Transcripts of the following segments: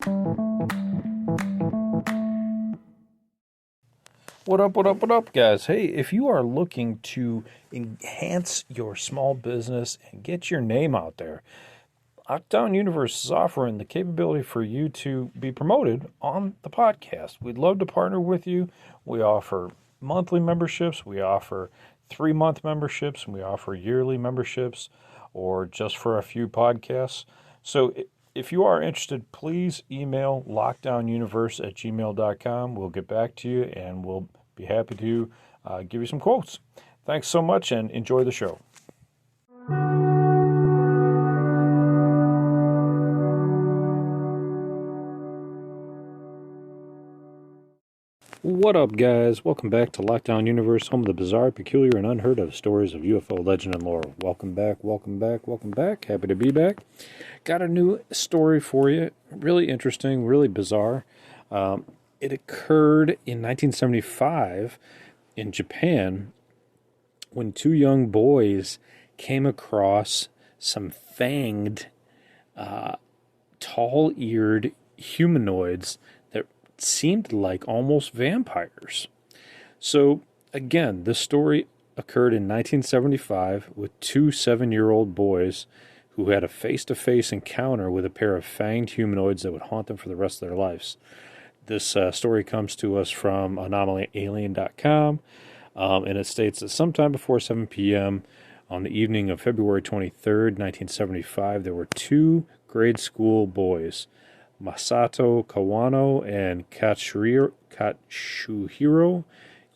What up, guys? Hey, if you are looking to enhance your small business and get your name out there, Lockdown Universe is offering the capability for you to be promoted on the podcast. We'd love to partner with you. We offer monthly memberships, we offer 3-month memberships, and we offer yearly memberships or just for a few podcasts. So if you are interested, please email lockdownuniverse@gmail.com. We'll get back to you and we'll be happy to give you some quotes. Thanks so much and enjoy the show. What up, guys? Welcome back to Lockdown Universe, home of the bizarre, peculiar, and unheard of stories of UFO legend and lore. Welcome back, welcome back, welcome back. Happy to be back. Got a new story for you. Really interesting, really bizarre. It occurred in 1975 in Japan when two young boys came across some fanged, tall-eared humanoids that seemed like almost vampires. So, again, this story occurred in 1975 with two 7-year-old boys who had a face-to-face encounter with a pair of fanged humanoids that would haunt them for the rest of their lives. This story comes to us from anomalyalien.com, and it states that sometime before 7 p.m. on the evening of February 23rd, 1975, there were two grade school boys, Masato Kawano and Katsuhiro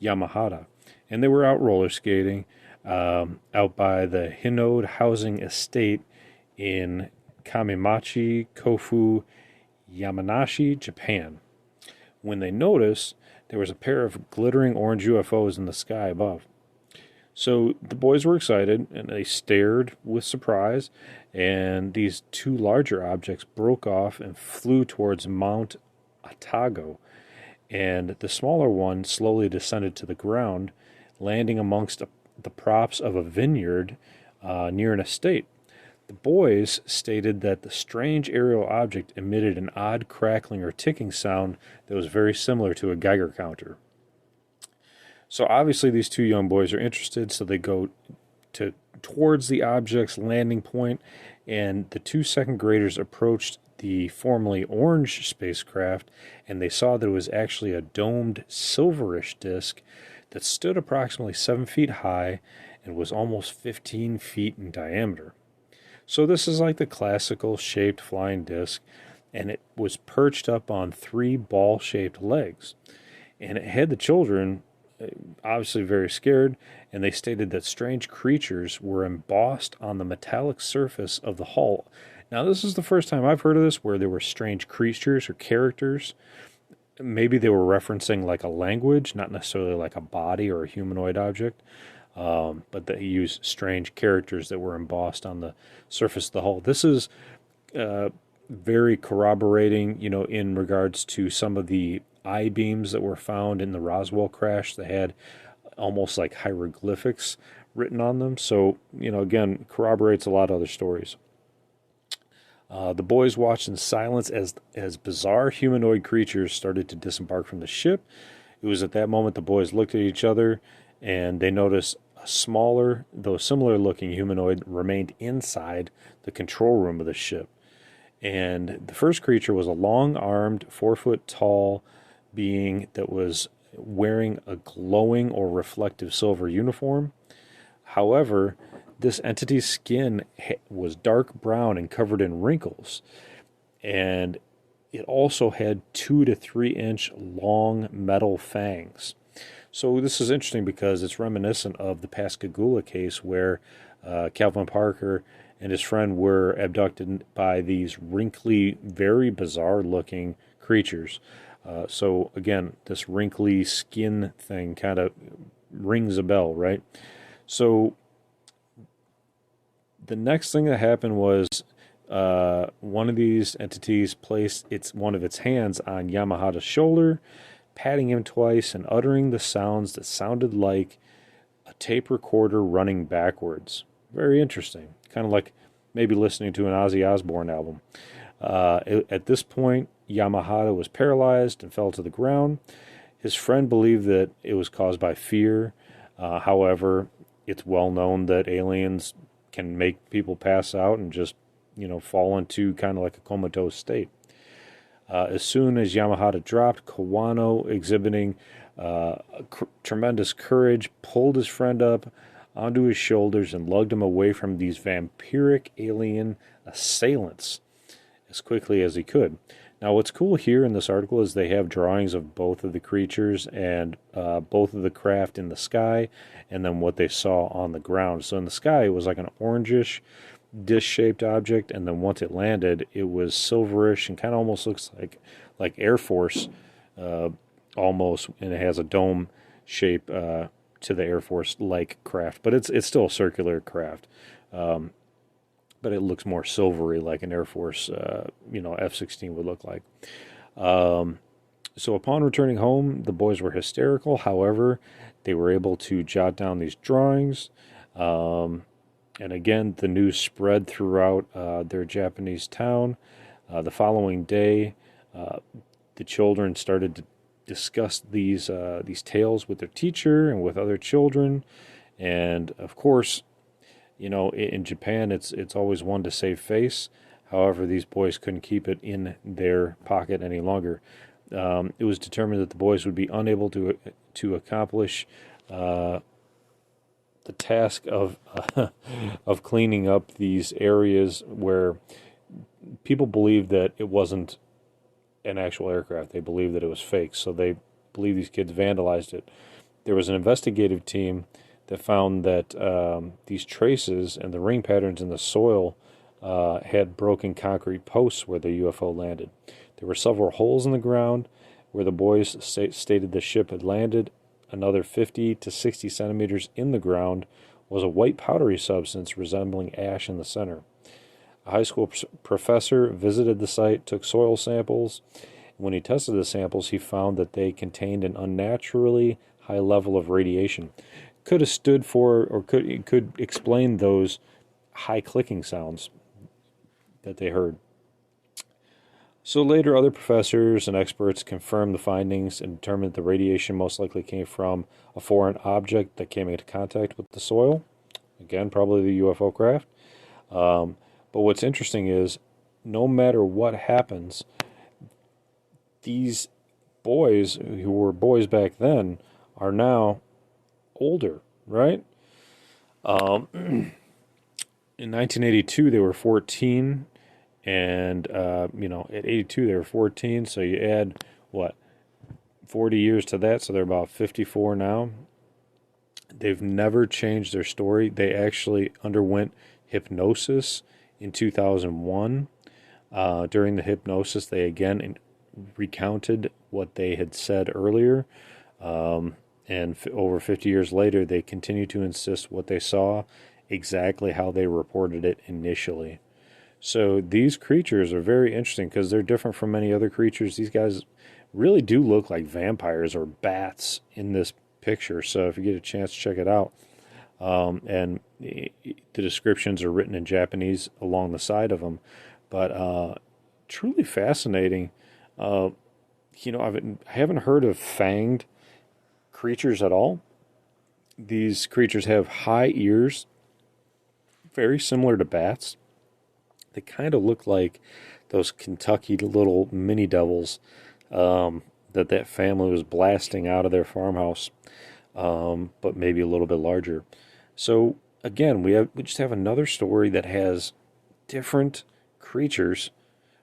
Yamahata, and they were out roller skating out by the Hinode Housing Estate in Kamimachi, Kofu, Yamanashi, Japan, when they noticed there was a pair of glittering orange UFOs in the sky above. So the boys were excited, and they stared with surprise, and these two larger objects broke off and flew towards Mount Atago, and the smaller one slowly descended to the ground, landing amongst the props of a vineyard near an estate. The boys stated that the strange aerial object emitted an odd crackling or ticking sound that was very similar to a Geiger counter. So obviously these two young boys are interested, so they go towards the object's landing point, and the two second graders approached the formerly orange spacecraft, and they saw that it was actually a domed silverish disc that stood approximately 7 feet high and was almost 15 feet in diameter. So this is like the classical shaped flying disc, and it was perched up on 3 ball-shaped legs. And it had the children obviously very scared, and they stated that strange creatures were embossed on the metallic surface of the hull. Now, this is the first time I've heard of this, where there were strange creatures or characters. Maybe they were referencing like a language, not necessarily like a body or a humanoid object. But they use strange characters that were embossed on the surface of the hull. This is very corroborating, in regards to some of the I-beams that were found in the Roswell crash that had almost like hieroglyphics written on them. So, again, corroborates a lot of other stories. The boys watched in silence as bizarre humanoid creatures started to disembark from the ship. It was at that moment the boys looked at each other, and they noticed a smaller, though similar-looking humanoid remained inside the control room of the ship. And the first creature was a long-armed, 4-foot-tall being that was wearing a glowing or reflective silver uniform. However, this entity's skin was dark brown and covered in wrinkles, and it also had 2 to 3 inch long metal fangs. So this is interesting because it's reminiscent of the Pascagoula case where Calvin Parker and his friend were abducted by these wrinkly, very bizarre-looking creatures. So again, this wrinkly skin thing kind of rings a bell, right? So the next thing that happened was one of these entities placed one of its hands on Yamahata's shoulder, patting him twice and uttering the sounds that sounded like a tape recorder running backwards. Very interesting. Kind of like maybe listening to an Ozzy Osbourne album. At this point, Yamahata was paralyzed and fell to the ground. His friend believed that it was caused by fear. However, it's well known that aliens can make people pass out and just, fall into kind of like a comatose state. As soon as Yamahata dropped, Kawano, exhibiting tremendous courage, pulled his friend up onto his shoulders and lugged him away from these vampiric alien assailants as quickly as he could. Now, what's cool here in this article is they have drawings of both of the creatures and both of the craft in the sky, and then what they saw on the ground. So in the sky, it was like an orangish, dish-shaped object, and then once it landed, it was silverish and kind of almost looks like Air Force, almost, and it has a dome shape to the Air Force-like craft, but it's still a circular craft. But it looks more silvery, like an Air Force, F-16 would look like. So upon returning home, the boys were hysterical. However, they were able to jot down these drawings. And again, the news spread throughout their Japanese town. The following day, the children started to discuss these tales with their teacher and with other children. And of course, in Japan, it's always one to save face. However, these boys couldn't keep it in their pocket any longer. It was determined that the boys would be unable to accomplish the task of of cleaning up these areas where people believed that it wasn't an actual aircraft. They believed that it was fake, so they believe these kids vandalized it. There was an investigative team that found that these traces and the ring patterns in the soil had broken concrete posts where the UFO landed. There were several holes in the ground where the boys stated the ship had landed. Another 50 to 60 centimeters in the ground was a white powdery substance resembling ash in the center. A high school professor visited the site, took soil samples. When he tested the samples, he found that they contained an unnaturally high level of radiation. Could have stood for, or could explain those high clicking sounds that they heard. So later, other professors and experts confirmed the findings and determined that the radiation most likely came from a foreign object that came into contact with the soil. Again, probably the UFO craft. But what's interesting is, no matter what happens, these boys, who were boys back then, are now older, right? In 1982, they were 14, and at 82, they were 14. So you add 40 years to that, so they're about 54 now. They've never changed their story. They actually underwent hypnosis in 2001. During the hypnosis, they again recounted what they had said earlier. And over 50 years later, they continue to insist what they saw exactly how they reported it initially. So these creatures are very interesting because they're different from many other creatures. These guys really do look like vampires or bats in this picture. So if you get a chance, check it out. And the descriptions are written in Japanese along the side of them. But truly fascinating. I haven't heard of fanged creatures at all. These creatures have high ears, very similar to bats. They kind of look like those Kentucky little mini devils that family was blasting out of their farmhouse, but maybe a little bit larger. So again, we just have another story that has different creatures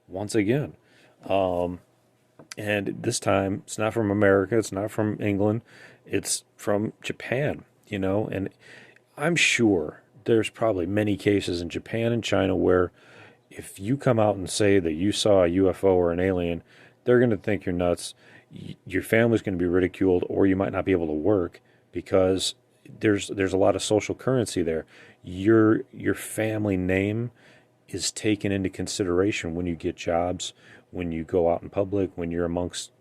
once again. And this time, it's not from America, it's not from England, it's from Japan, and I'm sure there's probably many cases in Japan and China where if you come out and say that you saw a UFO or an alien, they're going to think you're nuts. Your family's going to be ridiculed, or you might not be able to work because there's a lot of social currency there. Your family name is taken into consideration when you get jobs, when you go out in public, when you're amongst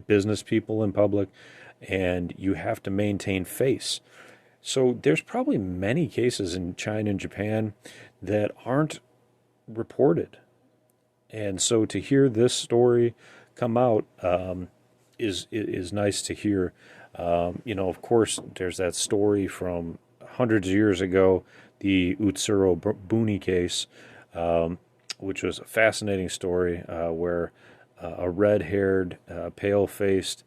business people in public, and you have to maintain face. So there's probably many cases in China and Japan that aren't reported. And so to hear this story come out is nice to hear. Of course, there's that story from hundreds of years ago, the Utsuro Buni case, which was a fascinating story where a red-haired, pale-faced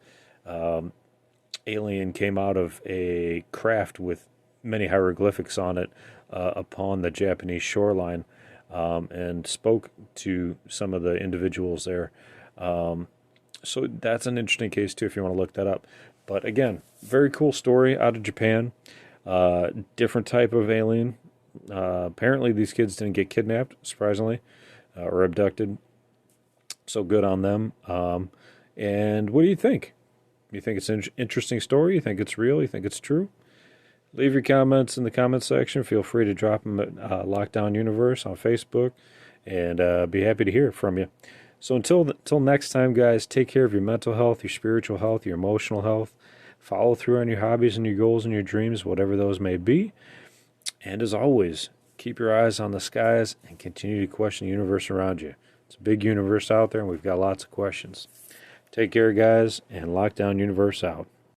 alien came out of a craft with many hieroglyphics on it upon the Japanese shoreline and spoke to some of the individuals there. So that's an interesting case too if you want to look that up. But again, very cool story out of Japan. Different type of alien. Apparently these kids didn't get kidnapped, surprisingly, or abducted. So good on them. And what do you think? You think it's an interesting story? You think it's real? You think it's true? Leave your comments in the comment section. Feel free to drop them at Lockdown Universe on Facebook, and be happy to hear from you. So until next time, guys, take care of your mental health, your spiritual health, your emotional health. Follow through on your hobbies and your goals and your dreams, whatever those may be. And as always, keep your eyes on the skies and continue to question the universe around you. It's a big universe out there, and we've got lots of questions. Take care, guys, and Lockdown Universe out.